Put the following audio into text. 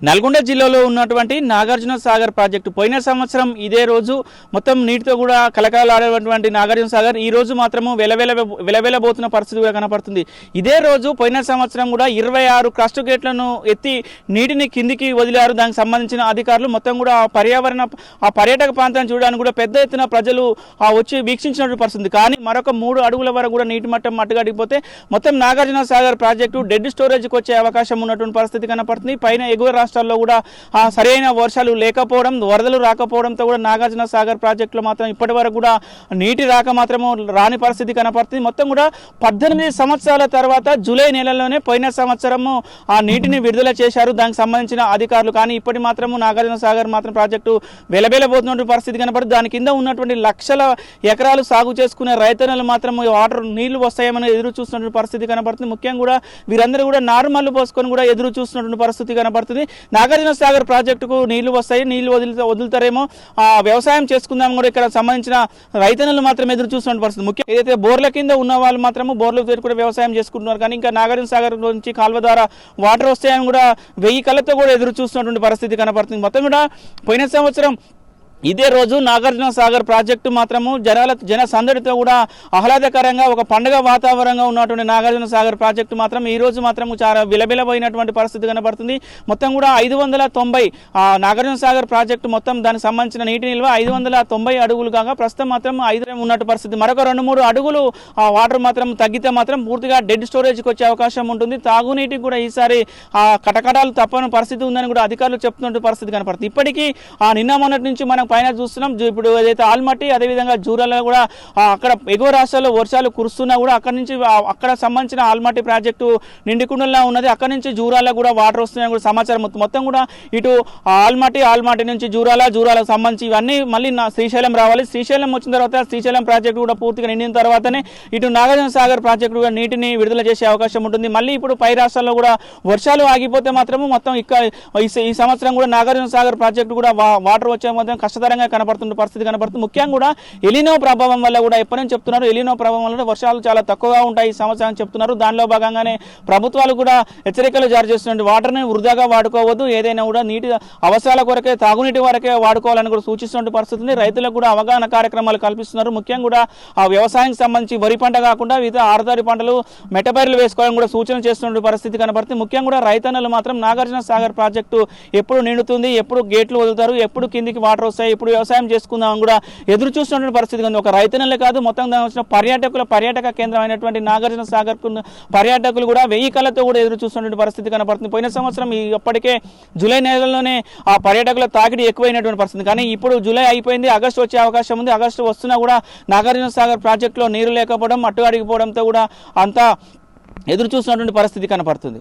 నల్గొండ జిల్లాలో ఉన్నటువంటి నాగార్జున సాగర్ ప్రాజెక్టు పోయిన సంవత్సరం ఇదే రోజు మొత్తం నీటితో కూడా కలకలాడేటువంటి నాగార్జున సాగర్ ఈ రోజు మాత్రము వెలవెలబోతున్న పరిస్థితి కూడా కనపడుతుంది. ఇదే రోజు పోయిన సంవత్సరం కూడా 26 క్రస్ట్ గేట్లను ఎత్తి నీటిని కిందికి వదిలారు. దానికి సంబంధించిన అధికారులు మొత్తం కూడా ఆ పర్యాటక ప్రాంతాన్ని చూడడానికి కూడా పెద్ద ఎత్తున ప్రజలు వచ్చి వీక్షించినటువంటి పరిస్థితి. కానీ మరొక 3 అడుగుల వరకు కూడా నీటి మట్టం మట్టుగడిపోతే మొత్తం నాగార్జున సాగర్ ప్రాజెక్టు డెడ్ స్టోరేజ్కి వచ్చే అవకాశం ఉన్నటువంటి పరిస్థితి కనపడుతుంది. పైన ఎగువ రాష్ట్రాల్లో కూడా సరైన వర్షాలు లేకపోవడం, వరదలు రాకపోవడంతో కూడా నాగార్జున సాగర్ ప్రాజెక్టులో మాత్రం ఇప్పటి వరకు కూడా నీటి రాక మాత్రము రాని పరిస్థితి కనపడుతుంది. మొత్తం కూడా 18 సంవత్సరాల తర్వాత జూలై నెలలోనే పోయిన సంవత్సరము ఆ నీటిని విడుదల చేశారు దానికి సంబంధించిన అధికారులు. కానీ ఇప్పటి మాత్రము నాగార్జున సాగర్ మాత్రం ప్రాజెక్టు వెలబెలబోతున్నటువంటి పరిస్థితి కనపడుతుంది. దాని కింద ఉన్నటువంటి లక్షల ఎకరాలు సాగు చేసుకునే రైతన్నలు మాత్రం నీళ్లు వస్తాయేమని ఎదురు చూస్తున్నటువంటి పరిస్థితి కనపడుతుంది. ముఖ్యంగా కూడా వీరందరూ కూడా నార్మల్ పోసుకొని కూడా ఎదురు చూస్తున్నటువంటి పరిస్థితి కనపడుతుంది. నాగార్జున సాగర్ ప్రాజెక్టుకు నీళ్లు వస్తాయి, నీళ్లు వదులుతారేమో, వ్యవసాయం చేసుకుందాం కూడా ఇక్కడ సంబంధించిన రైతన్నలు మాత్రం ఎదురు చూస్తున్న పరిస్థితి. ముఖ్యం ఏదైతే బోర్ల కింద ఉన్న వాళ్ళు మాత్రము బోర్లు కూడా వ్యవసాయం చేసుకుంటున్నారు. కానీ ఇంకా నాగార్జున సాగర్ నుంచి కాల్వ ద్వారా వాటర్ వస్తాయని కూడా 1000 కళ్ళతో కూడా ఎదురు చూస్తున్నటువంటి పరిస్థితి కనపడుతుంది. మొత్తం కూడా పోయిన సంవత్సరం ఇదే రోజు నాగార్జున సాగర్ ప్రాజెక్టు మాత్రము జన సందడితో కూడా ఆహ్లాదకరంగా ఒక పండుగ వాతావరణంగా ఉన్నటువంటి నాగార్జున సాగర్ ప్రాజెక్టు మాత్రం ఈ రోజు మాత్రం చాలా విలబిలబోయినటువంటి పరిస్థితి కనబడుతుంది. మొత్తం కూడా 590 నాగార్జున సాగర్ ప్రాజెక్టు మొత్తం దానికి సంబంధించిన నీటి నిల్వ 590 అడుగులు కాగా ప్రస్తుతం మాత్రం 5 ఉన్నట్టు పరిస్థితి. మరొక 2-3 అడుగులు వాటర్ మాత్రం తగ్గితే మాత్రం పూర్తిగా డెడ్ స్టోరేజ్కి వచ్చే అవకాశం ఉంటుంది. తాగునీటికి కూడా ఈసారి కటకటాలు తప్పని పరిస్థితి ఉందని కూడా అధికారులు చెప్తున్నట్టు పరిస్థితి కనపడుతుంది. ఇప్పటికీ నిన్న మొన్నటి నుంచి మనం పైన చూస్తున్నాం. ఇప్పుడు ఏదైతే ఆల్మట్టి అదేవిధంగా జూరాలలో కూడా అక్కడ ఎగువ రాష్ట్రాల్లో వర్షాలు కురుస్తున్నా కూడా అక్కడ సంబంధించిన ఆల్మట్టి ప్రాజెక్టు నిండుకుండలా ఉన్నది. అక్కడ నుంచి జూరాల కూడా వాటర్ వస్తున్నాయని కూడా సమాచారం. మొత్తం కూడా ఇటు ఆల్మట్టి నుంచి జూరాలకు సంబంధించి ఇవన్నీ మళ్ళీ శ్రీశైలం రావాలి. శ్రీశైలం వచ్చిన తర్వాత శ్రీశైలం ప్రాజెక్టు కూడా పూర్తిగా నిండిన తర్వాతనే ఇటు నాగార్జున సాగర్ ప్రాజెక్టు కూడా నీటిని విడుదల చేసే అవకాశం ఉంటుంది. మళ్ళీ ఇప్పుడు పై రాష్ట్రాల్లో కూడా వర్షాలు ఆగిపోతే మాత్రము మొత్తం ఈ సంవత్సరం కూడా నాగార్జున సాగర్ ప్రాజెక్టు కూడా వాటర్ వచ్చే మాత్రం కష్టతరంగా కనపడుతున్న పరిస్థితి కనపడుతుంది. ముఖ్యంగా కూడా ఎలినో ప్రభావం వల్ల కూడా ఎప్పటి నుంచి చెప్తున్నారు, ఎలినో ప్రభావం వల్ల వర్షాలు చాలా తక్కువగా ఉంటాయి ఈ సంవత్సరం చెప్తున్నారు. దానిలో భాగంగానే ప్రభుత్వాలు కూడా హెచ్చరికలు జారీ చేస్తున్నారు. వాటర్ని వృధాగా వాడుకోవద్దు, ఏదైనా కూడా నీటి అవసరాల కొరకే తాగునీటి వరకే వాడుకోవాలని కూడా సూచిస్తున్న పరిస్థితి ఉంది. రైతులకు కూడా అవగాహన కార్యక్రమాలు కల్పిస్తున్నారు. ముఖ్యంగా కూడా ఆ వ్యవసాయానికి సంబంధించి వరి పంట కాకుండా వివిధ ఆరుదారి పంటలు మెట్టపైర్లు వేసుకోవాలని కూడా సూచన చేస్తున్న పరిస్థితి కనపడుతుంది. ముఖ్యంగా కూడా రైతన్నలు మాత్రం నాగార్జున సాగర్ ప్రాజెక్టు ఎప్పుడు నిండుతుంది, ఎప్పుడు గేట్లు వదులుతారు, ఎప్పుడు కిందికి వాటర్ వస్తాయి, ఎప్పుడు వ్యవసాయం చేసుకుందామని కూడా ఎదురు చూస్తున్న పరిస్థితి ఉంది. ఒక రైతన్నలే కాదు, మొత్తం వచ్చిన పర్యాటక కేంద్రం అయినటువంటి నాగార్జున సాగర్ పర్యాటకులు కూడా 1000 కళ్ళతో కూడా ఎదురు చూస్తున్న పరిస్థితి కనపడుతుంది. పోయిన సంవత్సరం ఇప్పటికే జూలై నెలలోనే ఆ పర్యాటకుల తాకిడి ఎక్కువైనటువంటి పరిస్థితి. కానీ ఇప్పుడు జూలై అయిపోయింది, ఆగస్టు వచ్చే అవకాశం ఉంది. ఆగస్టు వస్తున్నా కూడా నాగార్జున సాగర్ ప్రాజెక్టులో నీరు లేకపోవడం, మట్టు అడిగిపోవడంతో కూడా అంతా ఎదురు చూస్తున్నటువంటి పరిస్థితి కనపడుతుంది.